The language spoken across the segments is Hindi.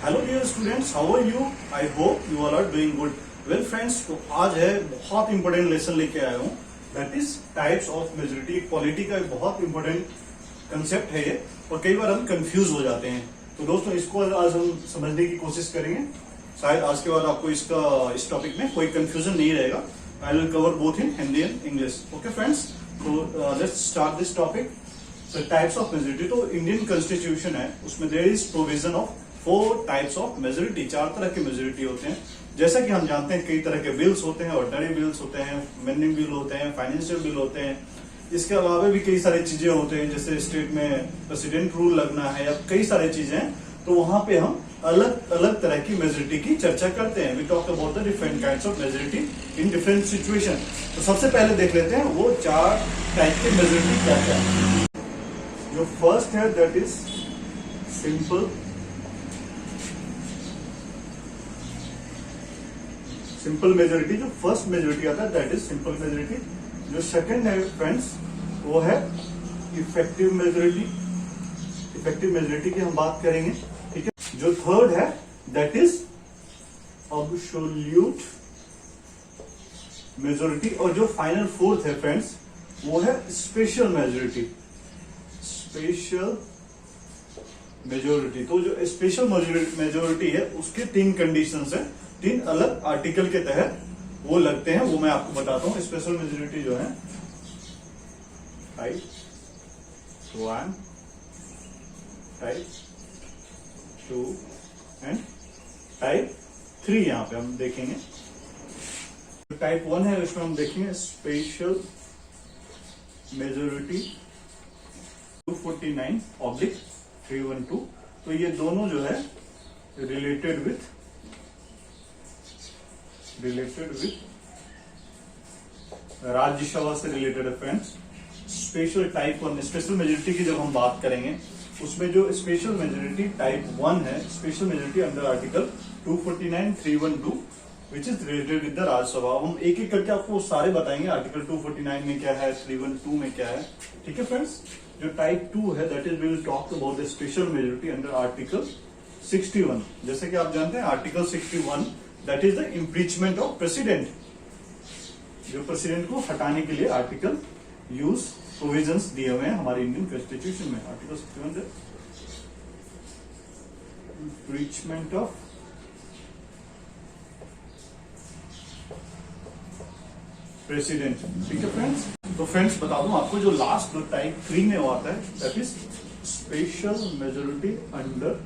Hello dear students, how are you? I hope you all are doing good. Well friends, तो आज है बहुत इंपॉर्टेंट लेसन लेके आया हूँ, that is types of majority. Polity का एक बहुत इंपॉर्टेंट कंसेप्ट है ये, और कई बार हम कंफ्यूज हो जाते हैं। तो दोस्तों, इसको आज हम समझने की कोशिश करेंगे। शायद आज के बाद आपको इस टॉपिक में कोई कंफ्यूजन नहीं रहेगा। I will cover both in Hindi and English. Okay friends, तो let's start this topic. Types of majority, तो इंडियन कॉन्स्टिट्यूशन है, उसमें there is provision of 4 types of majority. 4 तरह के मेजोरिटी होते हैं। जैसा कि हम जानते हैं, कई तरह के बिल्स होते हैं, ऑर्डिनरी बिल्स होते हैं, अमेंडिंग बिल होते हैं, फाइनेंशियल बिल होते हैं। इसके अलावा भी कई सारी चीजें होते हैं, जैसे स्टेट में प्रेसिडेंट रूल लगना है या कई सारी चीजें हैं। तो वहां पे हम अलग अलग तरह की मेजोरिटी की चर्चा करते हैं। We talk about the different kinds of majority in different situation. तो सबसे पहले देख लेते हैं वो 4 टाइप की मेजोरिटी क्या क्या है। जो फर्स्ट है दैट इज सिंपल मेजोरिटी। जो फर्स्ट मेजोरिटी आता है दैट इज सिंपल मेजोरिटी। जो सेकंड है फ्रेंड्स, वो है इफेक्टिव मेजोरिटी। इफेक्टिव मेजोरिटी की हम बात करेंगे, ठीक है। जो थर्ड है दैट इज एब्सोल्यूट मेजोरिटी। और जो फाइनल फोर्थ है फ्रेंड्स, वो है स्पेशल मेजोरिटी। स्पेशल मेजोरिटी, तो जो स्पेशल मेजोरिटी है उसके 3 कंडीशंस है, 3 अलग आर्टिकल के तहत वो लगते हैं। वो मैं आपको बताता हूं। स्पेशल मेजोरिटी जो है टाइप 1, टाइप 2 एंड टाइप 3 यहां पे हम देखेंगे। टाइप 1 है, इसमें हम देखेंगे स्पेशल मेजोरिटी 249/312। तो ये दोनों जो है रिलेटेड विथ राज्यसभा से रिलेटेड है friends. Special type 1 special majority की जब हम बात करेंगे, उसमें जो स्पेशल मेजोरिटी टाइप 1 है, special majority under article 249/312 which is related with the Rajya Sabha. हम एक एक करके आपको सारे बताएंगे, आर्टिकल 249 में क्या है, 312 में क्या है, ठीक है फ्रेंड्स। जो टाइप 2 है that is we will talk about the special majority under article 61। जैसे कि आप जानते हैं article 61 that is the impeachment of president. जो प्रेसिडेंट को हटाने के लिए आर्टिकल यूज प्रोविजंस दिए हुए हैं हमारे इंडियन कॉन्स्टिट्यूशन में। आर्टिकल 61 इम्पीचमेंट ऑफ प्रेसिडेंट, ठीक है फ्रेंड्स। तो फ्रेंड्स बता दूं आपको, जो लास्ट जो टाइप 3 में वो आता है that is special majority under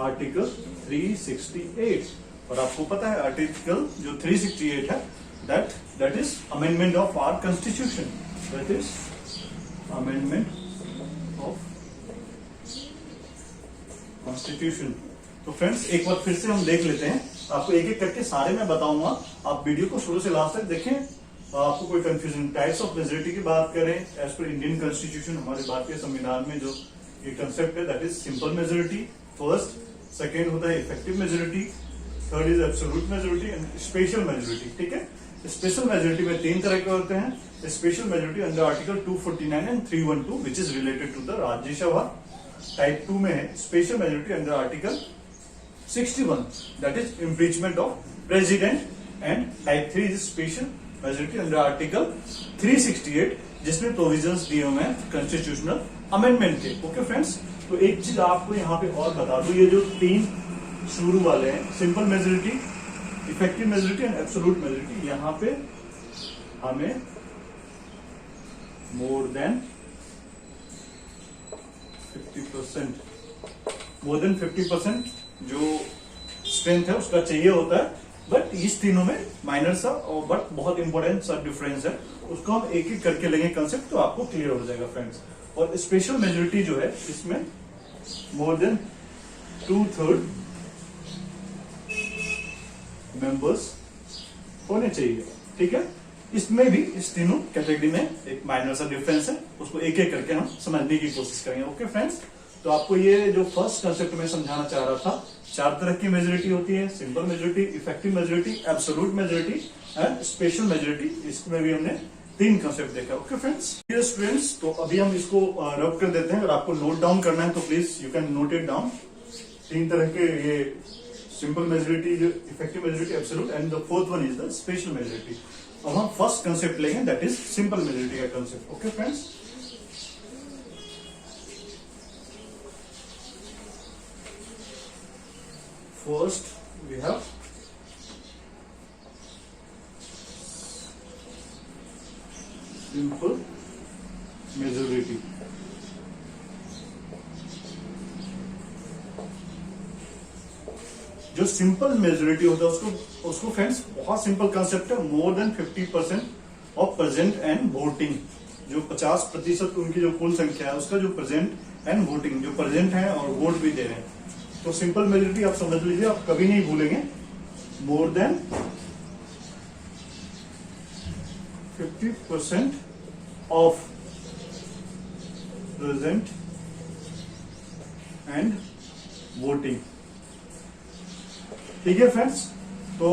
article 368। और आपको पता है आर्टिकल जो 368 है that is amendment of our constitution. That is amendment of constitution. तो फ्रेंड्स एक बार फिर से हम देख लेते हैं, आपको एक एक करके सारे मैं बताऊंगा। आप वीडियो को शुरू से लास्ट तक देखें, आपको कोई कंफ्यूजन। टाइप्स ऑफ मेजोरिटी की बात करें, एज पर इंडियन कॉन्स्टिट्यूशन, हमारे भारतीय संविधान में जो ये कंसेप्ट है that is simple majority first. Second होता है effective majority, third is absolute majority and special majority, ठीक है। स्पेशल मेजोरिटी में 3 तरह के होते हैं। Special majority under article 249 and 312 which is related to the Rajya Sabha. Type 2 में है special majority under article 61 that is impeachment of president. And type 3 is special majority under article 368 जिसमें प्रोविजंस दिए हुए हैं कॉन्स्टिट्यूशनल अमेंडमेंट के। ओके फ्रेंड्स, तो एक चीज आपको यहाँ पे और बता दूं, ये जो 3 शुरू वाले हैं, simple majority, effective majority and absolute majority, यहाँ पे हमें मोर देन 50% जो स्ट्रेंथ है उसका चाहिए होता है। बट इस तीनों में माइनर सा और बट बहुत इंपॉर्टेंट सा डिफरेंस है, उसको हम एक एक करके लेंगे कंसेप्ट, तो आपको क्लियर हो जाएगा फ्रेंड्स। और स्पेशल मेजोरिटी जो है इसमें मोर देन 2/3 मेंबर्स होने चाहिए, ठीक है। इसमें भी इस तीनों कैटेगरी में एक माइनर सा डिफरेंस है, उसको एक एक करके हम समझने की कोशिश करेंगे। ओके फ्रेंड्स, तो आपको ये जो फर्स्ट कंसेप्ट में समझाना चाह रहा था, 4 तरह की मेजोरिटी होती है, simple majority, effective majority, absolute majority and special majority. इसमें भी हमने 3 कंसेप्ट देखा। ओके फ्रेंड्स, तो अभी हम इसको रब कर देते हैं। अगर आपको नोट डाउन करना है तो please you can note it down, तीन तरह के ये सिंपल मेजोरिटी, जो effective majority, absolute, and the fourth one is the special majority. अब हम फर्स्ट कंसेप्ट लेंगे, दैट इज सिंपल मेजोरिटी का concept. Okay friends, first we have simple majority. जो सिंपल मेजोरिटी होता है उसको फ्रेंड्स बहुत सिंपल कंसेप्ट है, more than 50% of present and voting. जो 50% उनकी जो कुल संख्या है उसका जो प्रेजेंट एंड वोटिंग, जो प्रेजेंट है और वोट भी दे रहे हैं, तो सिंपल मेजोरिटी आप समझ लीजिए, आप कभी नहीं भूलेंगे। मोर than 50% of present and voting. ठीक है फ्रेंड्स, तो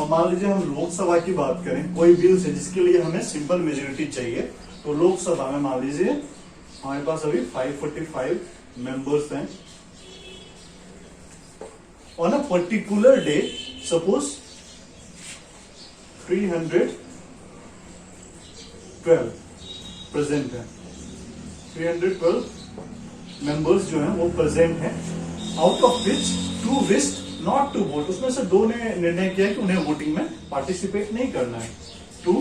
मान लीजिए हम लोकसभा की बात करें, कोई बिल है जिसके लिए हमें सिंपल मेजोरिटी चाहिए, तो लोकसभा में मान लीजिए हमारे पास अभी 545 मेंबर्स हैं। On a particular day suppose 312 present है, 312 मेंबर्स जो हैं वो प्रेजेंट हैं, out of which 2 wished not to vote. उसमें से 2 ने निर्णय किया कि उन्हें वोटिंग में पार्टिसिपेट नहीं करना है, 2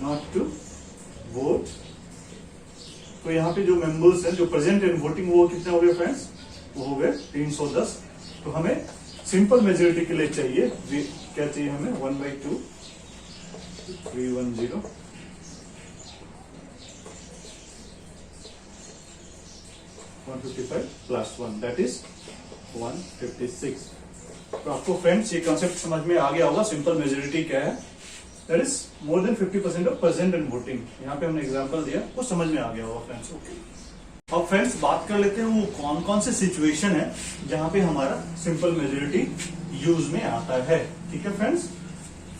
नॉट टू वोट। तो यहाँ पे जो मेंबर्स हैं जो प्रेजेंट इन वोटिंग, वो कितने हो गए फ्रेंड्स? वो हो गए 310। तो हमें सिंपल मेजोरिटी के लिए चाहिए, क्या चाहिए हमें? 1/2 310 155 प्लस 1 दैट इज 156। तो आपको फ्रेंड्स ये कॉन्सेप्ट समझ में आ गया होगा, सिंपल मेजोरिटी क्या है, that is more than 50% of present and voting. यहाँ पे हमने एग्जांपल दिया, वो समझ में आ गया होगा फ्रेंड्स। ओके, अब फ्रेंड्स बात कर लेते हैं वो कौन कौन से सिचुएशन है जहां पे हमारा सिंपल मेजोरिटी यूज में आता है। ठीक है फ्रेंड्स,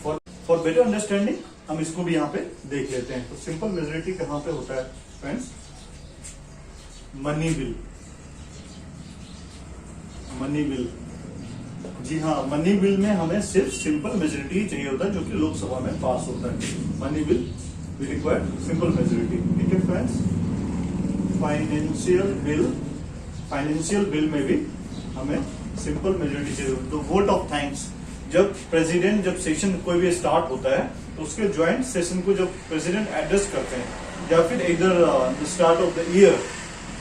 फॉर बेटर अंडरस्टैंडिंग हम इसको भी यहाँ पे देख लेते हैं। तो सिंपल मेजोरिटी कहाँ पे होता है friends? Money bill, money bill, जी हाँ, मनी बिल में हमें सिर्फ सिंपल मेजोरिटी चाहिए होता है, जो कि लोकसभा में पास होता है। Money bill we require simple majority. ठीक है फ्रेंड्स, फाइनेंशियल बिल में भी हमें सिंपल मेजोरिटी चाहिए होती है। तो वोट ऑफ थैंक्स, जब सेशन कोई भी स्टार्ट होता है तो उसके ज्वाइंट सेशन को जब प्रेसिडेंट एड्रेस करते हैं, या फिर इधर the start of the year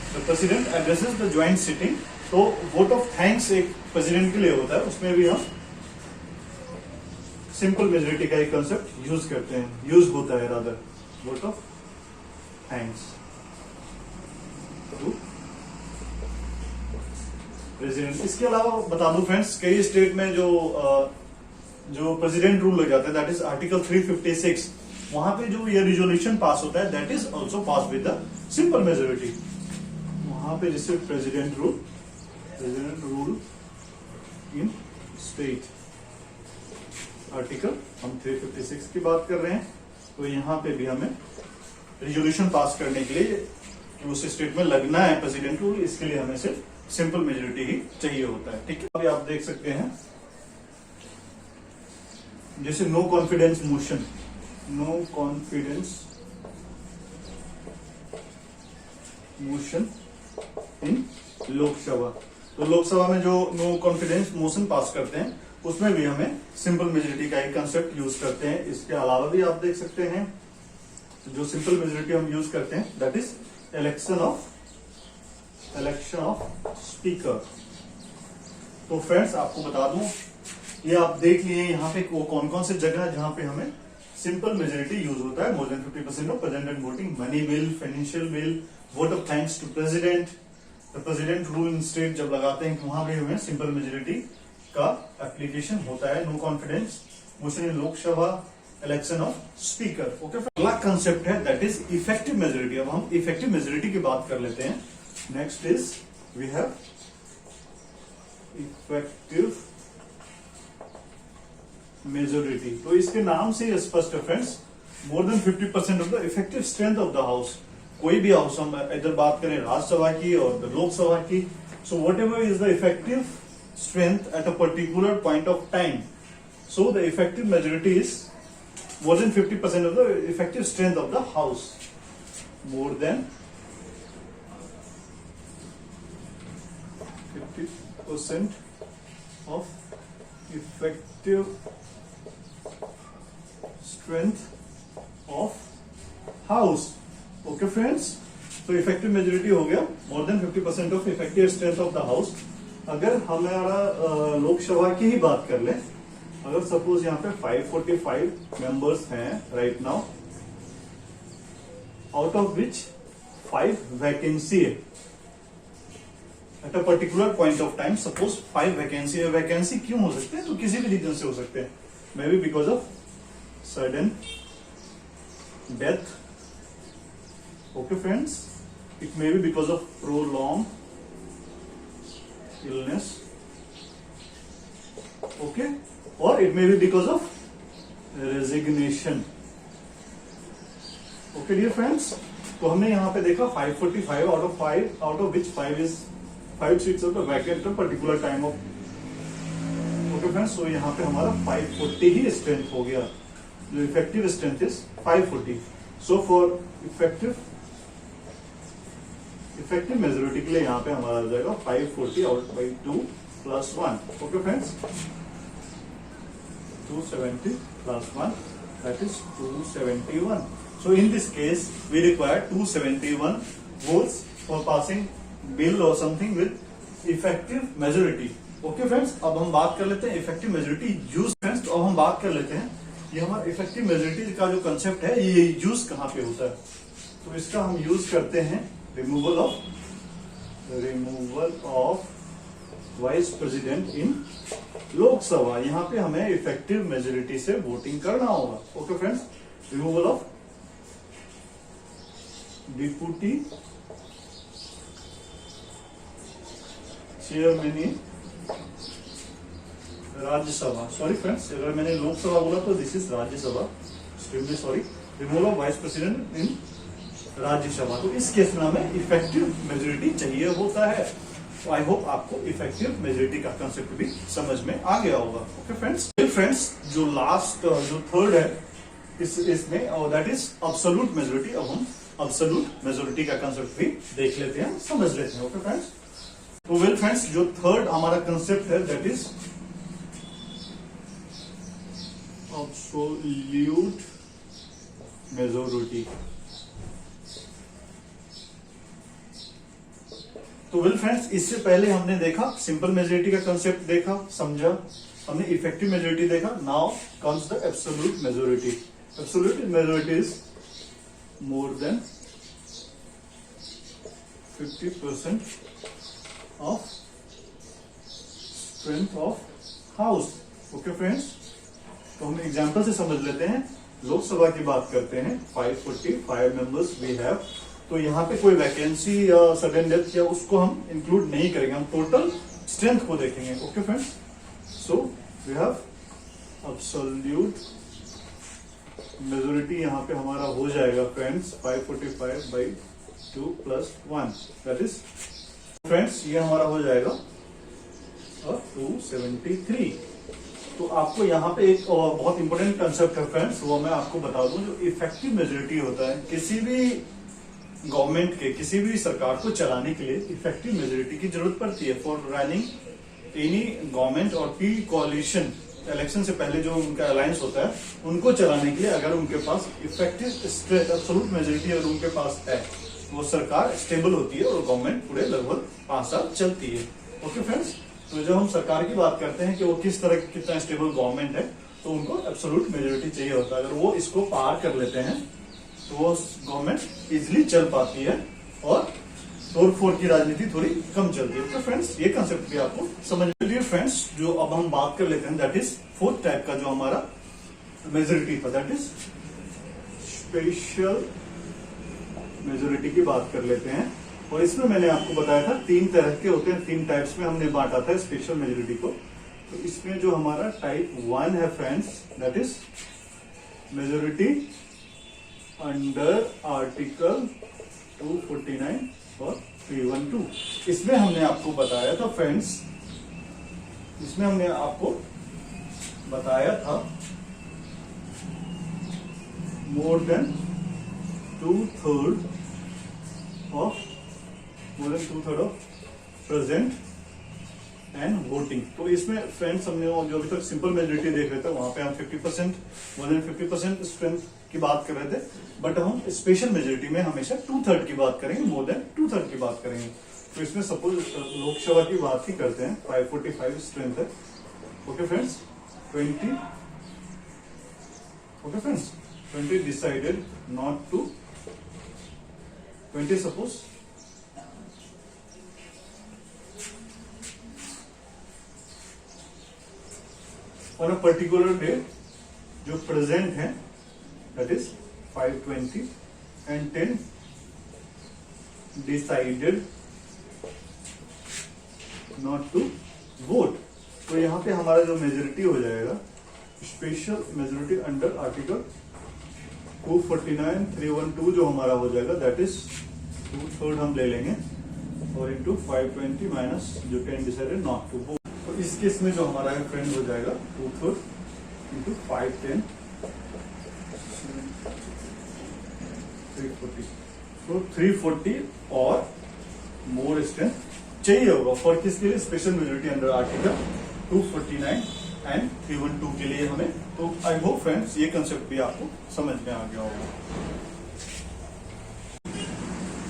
the president addresses the joint sitting, तो वोट ऑफ थैंक्स एक प्रेसिडेंट के लिए होता है, उसमें भी हम सिंपल मेजोरिटी का एक कंसेप्ट यूज करते हैं, यूज होता है rather, vote of thanks to president. इसके अलावा बता दूं फ्रेंड्स, कई स्टेट में जो प्रेसिडेंट रूल लग जाता है, दैट इज आर्टिकल 356, वहां पे जो ये रिजोल्यूशन पास होता है, that is also pass with the simple majority. वहां पे जैसे president rule in state, article हम 356 की बात कर रहे हैं, तो यहाँ पे भी हमें रिजोल्यूशन पास करने के लिए उस स्टेट में लगना है प्रेसिडेंट रूल, इसके लिए हमें सिर्फ सिंपल मेजोरिटी ही चाहिए होता है। ठीक है, अभी आप देख सकते हैं जैसे no confidence motion, no confidence motion in Lok Sabha, तो लोकसभा में जो नो कॉन्फिडेंस मोशन पास करते हैं उसमें भी हमें सिंपल मेजोरिटी का एक कंसेप्ट यूज करते हैं। इसके अलावा भी आप देख सकते हैं जो सिंपल मेजोरिटी हम यूज करते हैं, that is election of speaker. तो फ्रेंड्स आपको बता दूं, ये आप देख लिए यहाँ पे वो कौन कौन से जगह है जहां पे हमें सिंपल मेजोरिटी यूज होता है। More than 50% of present and voting, money bill, financial bill, vote of thanks to president, the president rule in state जब लगाते हैं वहां भी हमें सिंपल मेजोरिटी का एप्लीकेशन होता है। No confidence motion in Lok Sabha, election of speaker. Okay, अगला कंसेप्ट है दैट इज इफेक्टिव मेजोरिटी। अब हम इफेक्टिव मेजोरिटी की बात कर लेते हैं। Next is we have effective majority. तो इसके नाम से स्पष्ट है friends, more than 50% of the effective strength of the house. कोई भी हाउस, हम इधर बात करें राज्यसभा की और लोकसभा की, So whatever is the effective strength at a particular point of time, so the effective majority is more than 50% of the effective strength of the house. More than 50% of effective strength of house. Okay friends, तो इफेक्टिव मेजोरिटी हो गया मोर than 50% of effective strength of the house. अगर हमारा लोकसभा की ही बात कर ले, अगर सपोज यहाँ पे 545 मेंबर्स हैं right now, out of which 5 vacancy है at a particular point of time. Suppose 5 vacancy है. वैकेंसी क्यों हो सकते हैं? तो किसी भी रीजन से हो सकते हैं. May be because of sudden death. Okay friends, it may be because of prolong illness, okay, or it may be because of resignation. Okay dear friends, तो हमने यहाँ पे देखा 545 out of which 5 seats are vacant at a particular time of. Okay friends, so यहाँ पे हमारा 540 ही स्ट्रेंथ हो गया. जो effective strength is 540. So for effective majority के लिए यहाँ पे हमारा आ जाएगा 540 out by 2 plus 1. Okay friends, 270 plus 1 that is 271. So in this case we require 271 votes for passing bill और something with effective majority. Okay friends, अब हम बात कर लेते हैं इफेक्टिव मेजोरिटी यूज. फ्रेंड्स, तो अब हम बात कर लेते हैं ये हमारा इफेक्टिव मेजोरिटी का जो कंसेप्ट है ये यूज कहाँ पे होता है. तो इसका हम यूज करते हैं removal of vice president in Lok Sabha. यहां पे हमें इफेक्टिव मेजोरिटी से वोटिंग करना होगा. Okay friends, removal of deputy chairman in Rajya Sabha. Sorry friends, अगर मैंने लोकसभा बोला तो this is Rajya Sabha. Extremely sorry. Removal of vice president in Rajya Sabha. तो इस केस में हमें इफेक्टिव मेजोरिटी चाहिए होता है. तो आई होप आपको इफेक्टिव मेजोरिटी का कंसेप्ट भी समझ में आ गया होगा. ओके फ्रेंड्स, जो लास्ट जो थर्ड है इसमें दैट इज अब्सोल्यूट मेजोरिटी. अब हम अब्सोल्यूट मेजोरिटी का कंसेप्ट भी देख लेते हैं, समझ लेते हैं. ओके फ्रेंड्स, तो वेल फ्रेंड्स, जो थर्ड हमारा कंसेप्ट है दैट इज अब्सोल्यूट मेजोरिटी. तो वेल फ्रेंड्स, इससे पहले हमने देखा सिंपल मेजोरिटी का कंसेप्ट देखा, समझा. हमने इफेक्टिव मेजोरिटी देखा. Now comes the absolute majority. Absolute majority is more than 50% of strength of house. Okay friends, तो हम एग्जांपल से समझ लेते हैं. लोकसभा की बात करते हैं. 545 मेंबर्स वी हैव. तो यहाँ पे कोई वैकेंसी या सडन डेथ या उसको हम इंक्लूड नहीं करेंगे, हम टोटल स्ट्रेंथ को देखेंगे. Okay friends, so we have absolute majority यहाँ पे हमारा हो जाएगा friends 545 by 2 plus 1 that is friends ये हमारा हो जाएगा 273. तो आपको यहाँ पे एक बहुत इंपॉर्टेंट कंसेप्ट है फ्रेंड्स, वो मैं आपको बता दूं. जो इफेक्टिव मेजोरिटी होता है किसी भी गवर्नमेंट के, किसी भी सरकार को चलाने के लिए इफेक्टिव मेजोरिटी की जरूरत पड़ती है फॉर रनिंग एनी गवर्नमेंट और पी कोalition. इलेक्शन से पहले जो उनका अलायंस होता है उनको चलाने के लिए अगर उनके पास इफेक्टिव एब्सोल्यूट मेजोरिटी अगर उनके पास है, वो सरकार स्टेबल होती है और गवर्नमेंट पूरे लगभग 5 साल चलती है. ओके फ्रेंड्स, तो जब हम सरकार की बात करते हैं कि वो किस तरह कितना स्टेबल गवर्नमेंट है, तो उनको एब्सोल्यूट मेजोरिटी चाहिए होता है. अगर वो इसको पार कर लेते हैं तो वो गवर्नमेंट इजिली चल पाती है और तोड़फोड़ की राजनीति थोड़ी कम चलती है. तो फ्रेंड्स, ये कंसेप्ट भी आपको समझ लीजिए. फ्रेंड्स, जो अब हम बात कर लेते हैं दैट इज फोर्थ टाइप का जो हमारा मेजोरिटी था दैट इज स्पेशल मेजोरिटी की बात कर लेते हैं. और इसमें मैंने आपको बताया था 3 तरह के होते हैं, 3 टाइप्स में हमने बांटा था स्पेशल मेजोरिटी को. तो इसमें जो हमारा टाइप 1 है friends that is majority under article 249 और 312। इसमें हमने आपको बताया था फ्रेंड्स, इसमें हमने आपको बताया था more than two third of present and voting. तो इसमें फ्रेंड्स हमने जो अभी तक सिंपल मेजोरिटी देख रहे थे वहां पे हम 50% मोर देन 50% स्ट्रेंथ की बात कर रहे थे, बट हम स्पेशल मेजोरिटी में हमेशा 2/3 की बात करेंगे, मोर देन 2/3 की बात करेंगे। तो इसमें सपोज लोकसभा की बात ही करते हैं, 545 स्ट्रेंथ है। Okay friends, 20 decided not to 20 suppose on a particular day जो प्रेजेंट है that is 520 and 10 decided not to vote। तो यहाँ पे हमारा जो मेजोरिटी हो जाएगा स्पेशल मेजोरिटी अंडर आर्टिकल 249 312 जो हमारा हो जाएगा दैट इज 2/3 हम ले लेंगे और इंटू 520 माइनस जो 10 डिसाइडेड नॉट टू वोट। तो इस केस में जो हमारा फ्रेंड हो जाएगा 2/3 इंटू 510 340। तो 340 और मोर स्ट्रेंथ चाहिए होगा फॉर किसके लिए, special majority under article 249 and 312 के लिए हमें। तो आई होप फ्रेंड्स ये कंसेप्ट भी आपको समझ में आ गया होगा।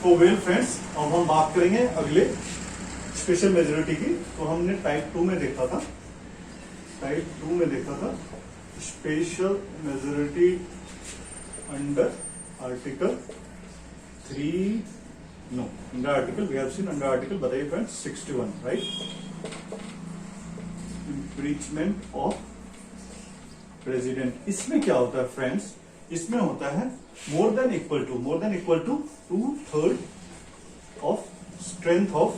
तो वेल फ्रेंड्स, अब हम बात करेंगे अगले स्पेशल मेजोरिटी की। तो हमने टाइप 2 में देखा था, special majority under article 3 no under article we have seen under article बताइए friends 61 right, impeachment of president. इसमें क्या होता है फ्रेंड्स, इसमें होता है more than equal to 2/3 of strength of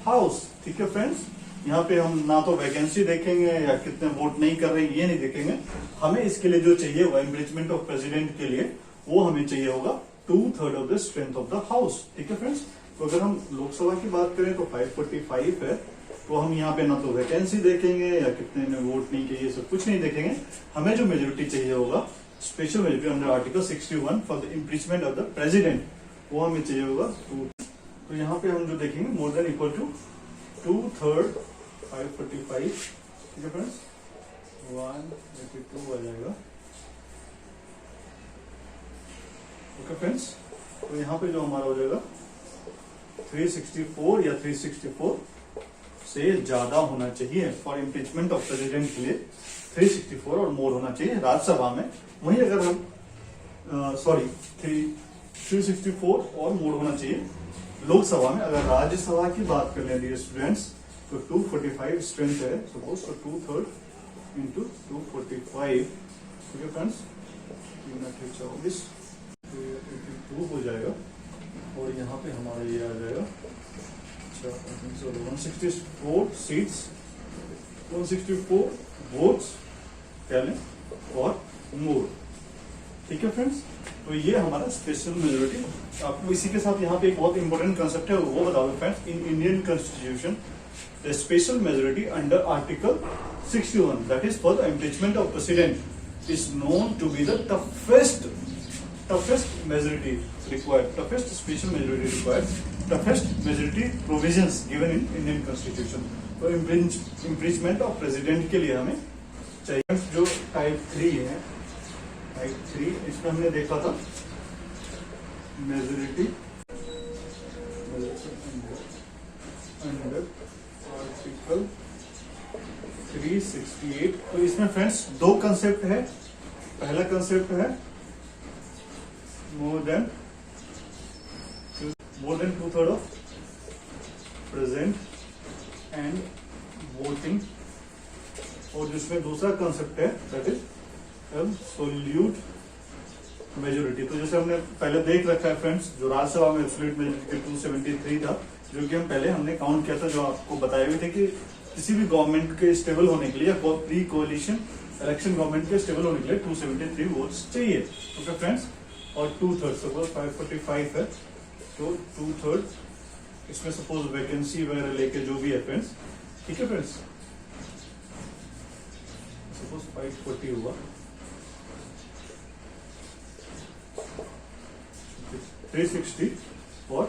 house. ठीक है फ्रेंड्स, यहाँ पे हम ना तो वैकेंसी देखेंगे या कितने वोट नहीं कर रहे हैं ये नहीं देखेंगे, हमें इसके लिए जो चाहिए वो इम्पीचमेंट ऑफ प्रेसिडेंट के लिए वो हमें चाहिए होगा 2/3 of the strength of the house. ठीक है फ्रेंड्स, तो अगर हम लोकसभा की बात करें तो 545 है, तो हम यहाँ पे ना तो वैकेंसी देखेंगे या कितने ने वोट नहीं किए, सब कुछ नहीं देखेंगे, हमें जो मेजोरिटी चाहिए होगा special majority under article 61 for the impeachment of the president, वो हमें चाहिए होगा 2। तो यहाँ पे हम जो देखेंगे मोर देन इक्वल टू 2/3 545। ठीक है फ्रेंड्स, 182 आ जाएगा। ओके फ्रेंड्स, तो यहाँ पे जो हमारा हो जाएगा 364 या 364 से ज्यादा होना चाहिए फॉर इम्पीचमेंट ऑफ प्रेसिडेंट के लिए, 364 और मोर होना चाहिए राज्यसभा में। वहीं अगर हम 364 और मोर होना चाहिए लोकसभा में। अगर राज्यसभा की बात कर लें डियर स्टूडेंट्स तो 245 स्ट्रेंथ है सपोज, तो 2/3 इंटू 245। ठीक है फ्रेंड्स, 24 82 हो जाएगा और यहाँ पे हमारा ये आ जाएगा 164 सीट्स, 164 वोट्स कह लें और मोर। ठीक है फ्रेंड्स, तो ये हमारा स्पेशल मेजोरिटी। आपको इसी के साथ यहाँ पे एक बहुत इंपॉर्टेंट कंसेप्ट है वो बता दो friends, in Indian constitution the special majority under article 61 that is for the impeachment of president is known to be the toughest majority required, toughest special majority required, toughest majority provisions given in Indian Constitution। तो impeachment of president के लिए हमें चाहिए जो टाइप 3 है, टाइप 3 इसमें हमने देखा था मेजोरिटी अंडर आर्टिकल 368। तो इसमें फ्रेंड्स दो कंसेप्ट है। पहला कंसेप्ट है more than 2/3 of present and voting, और जिसमें दूसरा कंसेप्ट है दैट इज एब्सोल्यूट मेजोरिटी। तो जैसे हमने पहले देख रखा है फ्रेंड्स, जो राज्यसभा में एब्सोल्यूट मेजोरिटी 273 था, जो कि हम पहले हमने काउंट किया था, जो आपको बताए हुए थे कि किसी भी गवर्नमेंट के स्टेबल होने के लिए या प्री कोalition इलेक्शन गवर्नमेंट के स्टेबल होने के लिए 273 वोट्स चाहिए। ओके फ्रेंड्स, और 2/3 सपोज 545 है तो 2/3 इसमें सपोज वैकेंसी वगैरह लेके जो भी है फ्रेंड्स, ठीक है फ्रेंड्स, सपोज 540 हुआ, 360 और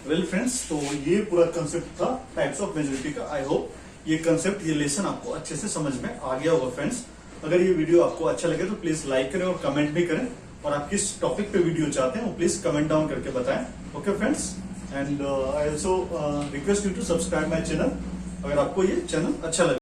वेल फ्रेंड्स, तो ये पूरा कंसेप्ट था टाइप्स ऑफ मेजोरिटी का। आई होप ये कंसेप्ट, ये लेसन आपको अच्छे से समझ में आ गया होगा फ्रेंड्स। अगर ये वीडियो आपको अच्छा लगे तो प्लीज लाइक करें और कमेंट भी करें, और आप किस टॉपिक पे वीडियो चाहते हैं वो प्लीज कमेंट डाउन करके बताएं। Okay friends, and I also request you to subscribe my channel अगर आपको ये चैनल अच्छा लगे।